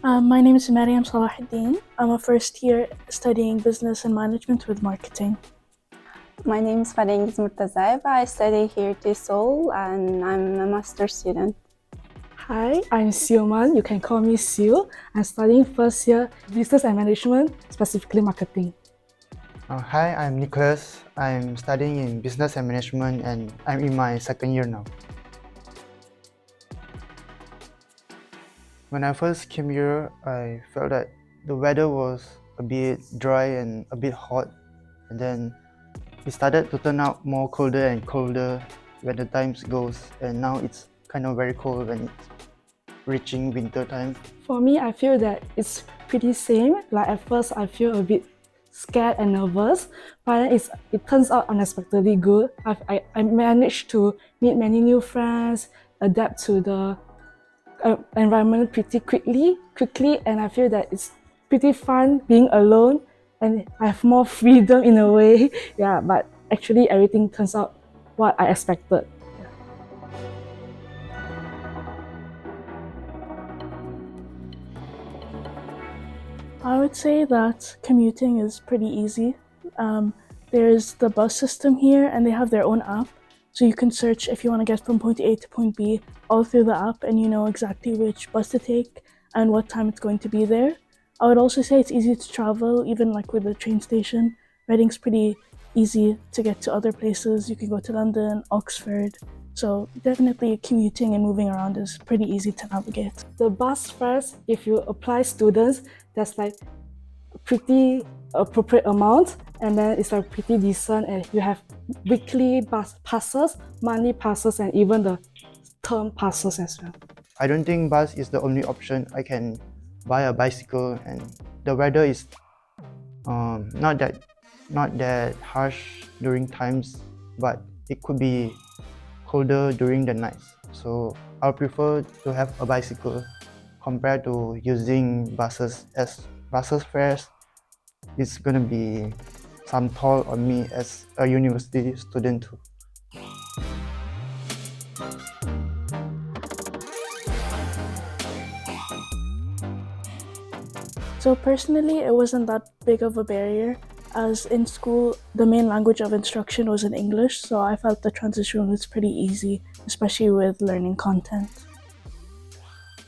My name is Mariam Salahuddin. I'm a first year studying business and management with marketing. My name is Farengiz Murtazaeva. I study here at Seoul and I'm a master's student. Hi, I'm Sioman. You can call me Sio. I'm studying first year business and management, specifically marketing. Hi, I'm Nicholas. I'm studying in business and management and I'm in my second year now. When I first came here, I felt that the weather was a bit dry and a bit hot, and then it started to turn out more colder and colder when the times goes, and now it's kind of very cold when it's reaching winter time. For me, I feel that it's pretty same. Like at first, I feel a bit scared and nervous, but then it turns out unexpectedly good. I managed to meet many new friends, adapt to the environment pretty quickly, and I feel that it's pretty fun being alone and I have more freedom in a way. Yeah, but actually everything turns out what I expected. I would say that commuting is pretty easy. There's the bus system here and they have their own app. So you can search if you want to get from point A to point B all through the app and you know exactly which bus to take and what time it's going to be there. I would also say it's easy to travel, even like with the train station. Reading's pretty easy to get to other places. You can go to London, Oxford. So definitely commuting and moving around is pretty easy to navigate. The bus fares, if you apply students, that's like pretty appropriate amount, and then it's like pretty decent, and you have weekly bus passes, monthly passes, and even the term passes as well. I don't think bus is the only option. I can buy a bicycle, and the weather is not that harsh during times, but it could be colder during the nights. So I prefer to have a bicycle compared to using buses, as buses fares is gonna be some toll on me as a university student too. So personally, it wasn't that big of a barrier, as in school, the main language of instruction was in English, so I felt the transition was pretty easy, especially with learning content.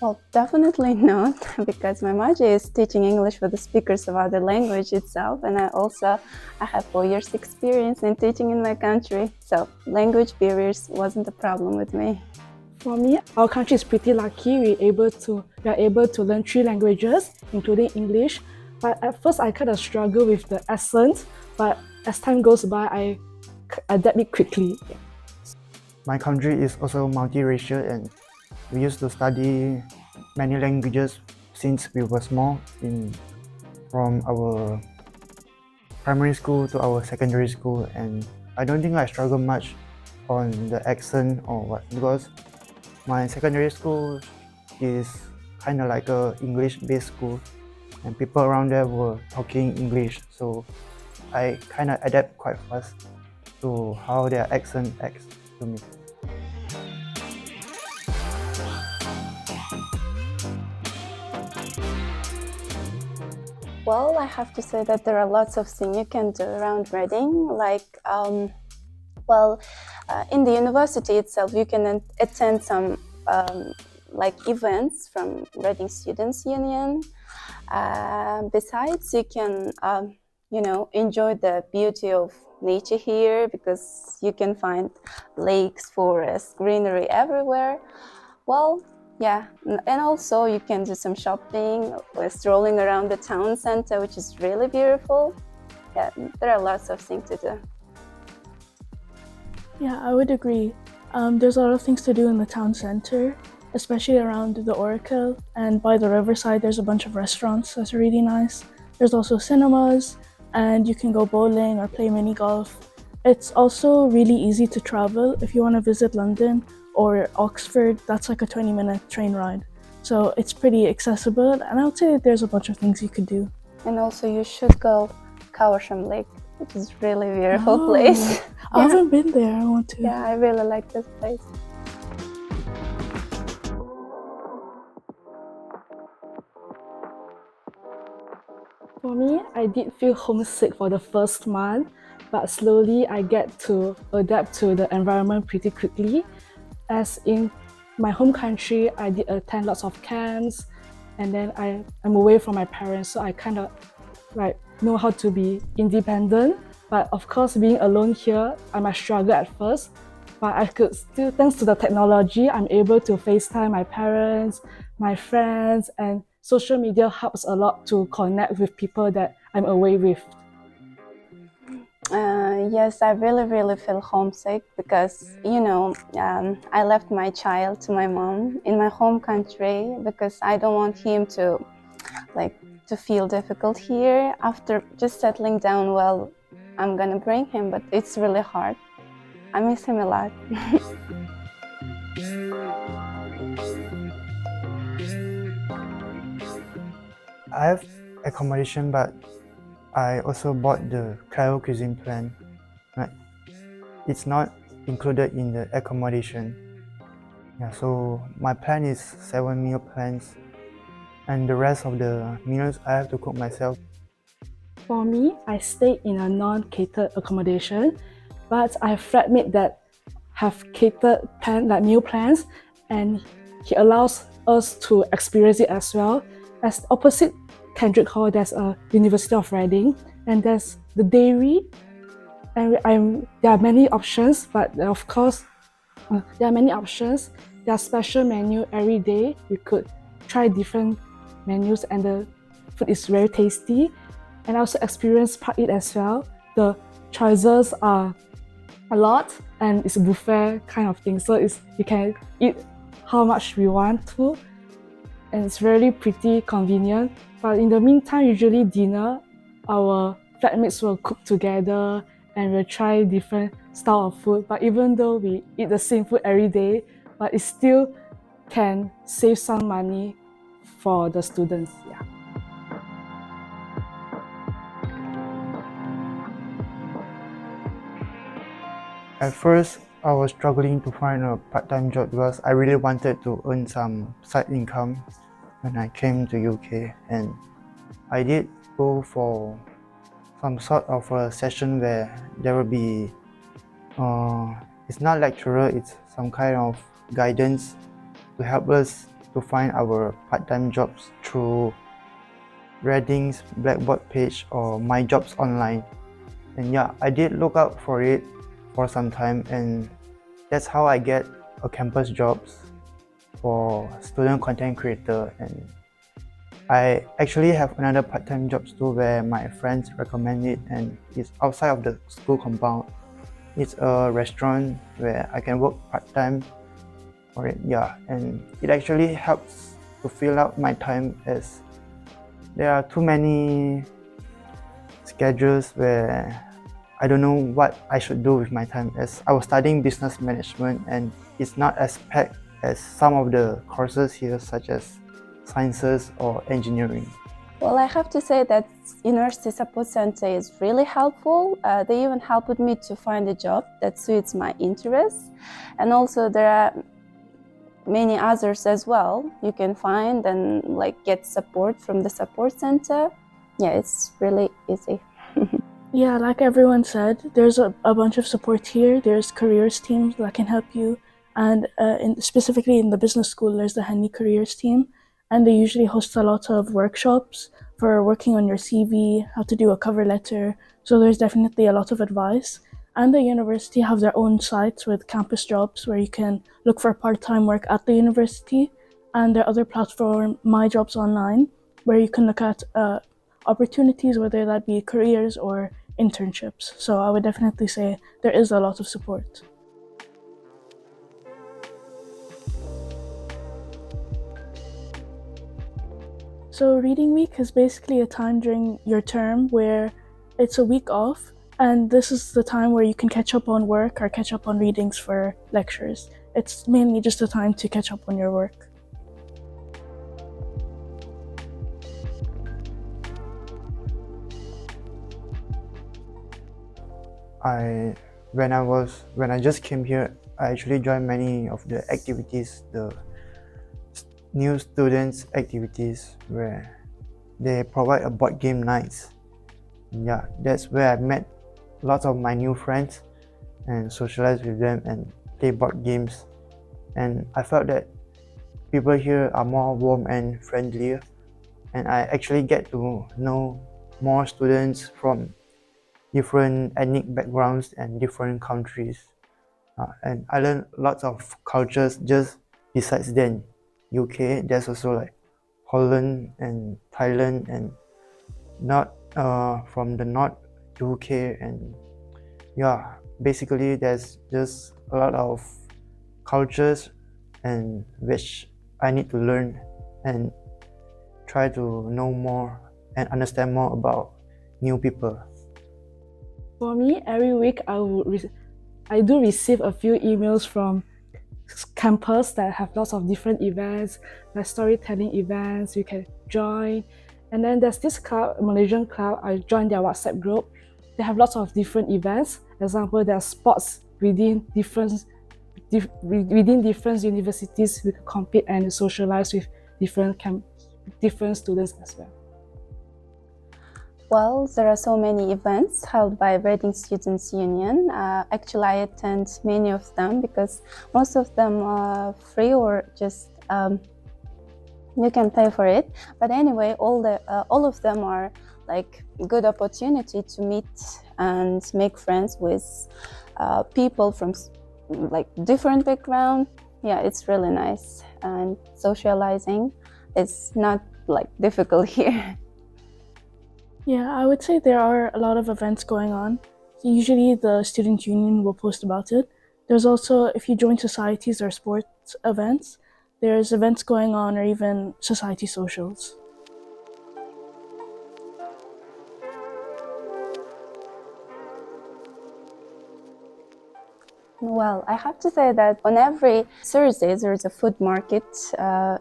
Well, definitely not, because my major is teaching English for the speakers of other language itself, and I have 4 years experience in teaching in my country, so language barriers wasn't a problem with me. For me, our country is pretty lucky. We are able to learn 3 languages, including English. But at first, I kind of struggle with the accent, but as time goes by, I adapt it quickly. My country is also multiracial, and we used to study many languages since we were small, from our primary school to our secondary school, and I don't think I struggle much on the accent or what, because my secondary school is kind of like a English-based school, and people around there were talking English, so I kind of adapt quite fast to how their accent acts to me. Well, I have to say that there are lots of things you can do around Reading, like in the university itself, you can attend some events from Reading Students' Union. Besides, you can enjoy the beauty of nature here, because you can find lakes, forests, greenery everywhere. Well, yeah, and also you can do some shopping or strolling around the town center, which is really beautiful. Yeah, there are lots of things to do. Yeah, I would agree. There's a lot of things to do in the town center, especially around the Oracle, and by the riverside there's a bunch of restaurants that's really nice. There's also cinemas, and you can go bowling or play mini golf. It's also really easy to travel. If you want to visit London or Oxford, that's like a 20-minute train ride. So it's pretty accessible, and I would say that there's a bunch of things you could do. And also you should go Kaosham Lake, which is really beautiful place. I haven't been there, I want to. Yeah, I really like this place. For me, I did feel homesick for the first month, but slowly I get to adapt to the environment pretty quickly. As in my home country, I did attend lots of camps, and then I'm away from my parents, so I kind of like know how to be independent. But of course, being alone here, I might struggle at first. But I could still, thanks to the technology, I'm able to FaceTime my parents, my friends, and social media helps a lot to connect with people that I'm away with. Yes, I really feel homesick because, I left my child to my mom in my home country because I don't want him to feel difficult here. After just settling down, well, I'm gonna bring him, but it's really hard. I miss him a lot. I have accommodation, but I also bought the travel cuisine plan. Right? It's not included in the accommodation. Yeah, so my plan is 7 meal plans, and the rest of the meals I have to cook myself. For me, I stay in a non-catered accommodation, but I have flatmate that have catered meal plans, and he allows us to experience it as well. As opposite Kendrick Hall, there's a University of Reading, and there's the dairy, and there are many options, but of course, there are many options. There are special menu every day. You could try different menus, and the food is very tasty. And I also experienced Park Eat as well. The choices are a lot, and it's a buffet kind of thing. So you can eat how much we want to, and it's really pretty convenient. But in the meantime, usually dinner, our flatmates will cook together and we'll try different style of food. But even though we eat the same food every day, but it still can save some money for the students. Yeah. At first, I was struggling to find a part-time job because I really wanted to earn some side income when I came to UK, and I did go for some sort of a session where there will be it's not lecturer, it's some kind of guidance to help us to find our part-time jobs through Reading's Blackboard page or My Jobs Online. And yeah, I did look out for it for some time, and that's how I get a campus jobs for student content creator. And I actually have another part-time jobs too where my friends recommend it, and it's outside of the school compound. It's a restaurant where I can work part-time for it, yeah, and it actually helps to fill out my time as there are too many schedules where I don't know what I should do with my time, as I was studying business management and it's not as packed as some of the courses here, such as sciences or engineering. Well, I have to say that University Support Center is really helpful. They even helped me to find a job that suits my interests. And also there are many others as well you can find and get support from the support center. Yeah, it's really easy. Yeah, like everyone said, there's a bunch of support here. There's careers teams that can help you, and specifically in the business school, there's the Henny Careers team, and they usually host a lot of workshops for working on your CV, how to do a cover letter, so there's definitely a lot of advice. And the university have their own sites with campus jobs where you can look for part-time work at the university, and their other platform, My Jobs Online, where you can look at opportunities, whether that be careers or internships. So I would definitely say there is a lot of support. So reading week is basically a time during your term where it's a week off, and this is the time where you can catch up on work or catch up on readings for lectures. It's mainly just a time to catch up on your work. When I just came here, I actually joined many of the activities, the new students activities, where they provide a board game nights. Yeah, that's where I met lots of my new friends and socialized with them and play board games. And I felt that people here are more warm and friendlier, and I actually get to know more students from different ethnic backgrounds and different countries. And I learned lots of cultures just besides then. UK, there's also like Holland and Thailand, and not from the North UK, and yeah, basically there's just a lot of cultures and which I need to learn and try to know more and understand more about new people. For me, every week I do receive a few emails from campus that have lots of different events, like storytelling events you can join. And then there's this club, Malaysian club, I joined their WhatsApp group. They have lots of different events. Example, there are sports within different universities. We can compete and socialize with different students as well. Well, there are so many events held by Reading Students' Union. Actually, I attend many of them because most of them are free or just you can pay for it. But anyway, all of them are like good opportunity to meet and make friends with people from like different background. Yeah, it's really nice, and socializing is not like difficult here. Yeah, I would say there are a lot of events going on. Usually the student union will post about it. There's also, if you join societies or sports events, there's events going on or even society socials. Well, I have to say that on every Thursday there is a food market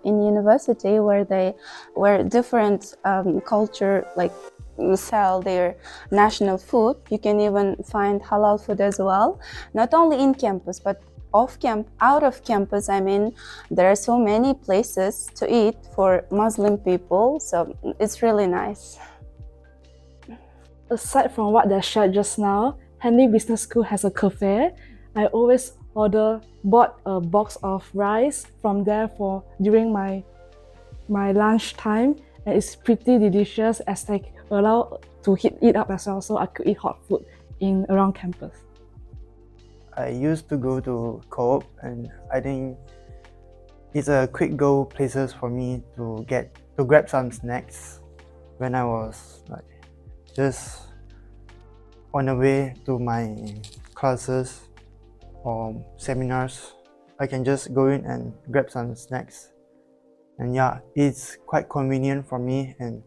in university where different culture like sell their national food. You can even find halal food as well, not only in campus but out of campus. I mean, there are so many places to eat for Muslim people, so it's really nice. Aside from what they shared just now, Henley Business School has a cafe. I always bought a box of rice from there during my lunch time, and it's pretty delicious as they allow to heat it up as well, so I could eat hot food around campus. I used to go to Co-op, and I think it's a quick go places for me to grab some snacks when I was like just on the way to my classes or seminars. I can just go in and grab some snacks, and yeah, it's quite convenient for me, and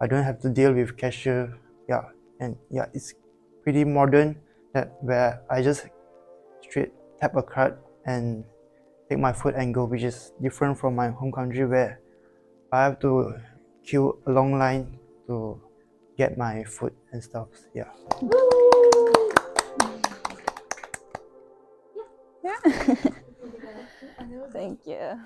I don't have to deal with cashier. Yeah, and yeah, it's pretty modern where I just straight tap a card and take my food and go, which is different from my home country where I have to queue a long line to get my food and stuff. Yeah. Thank you.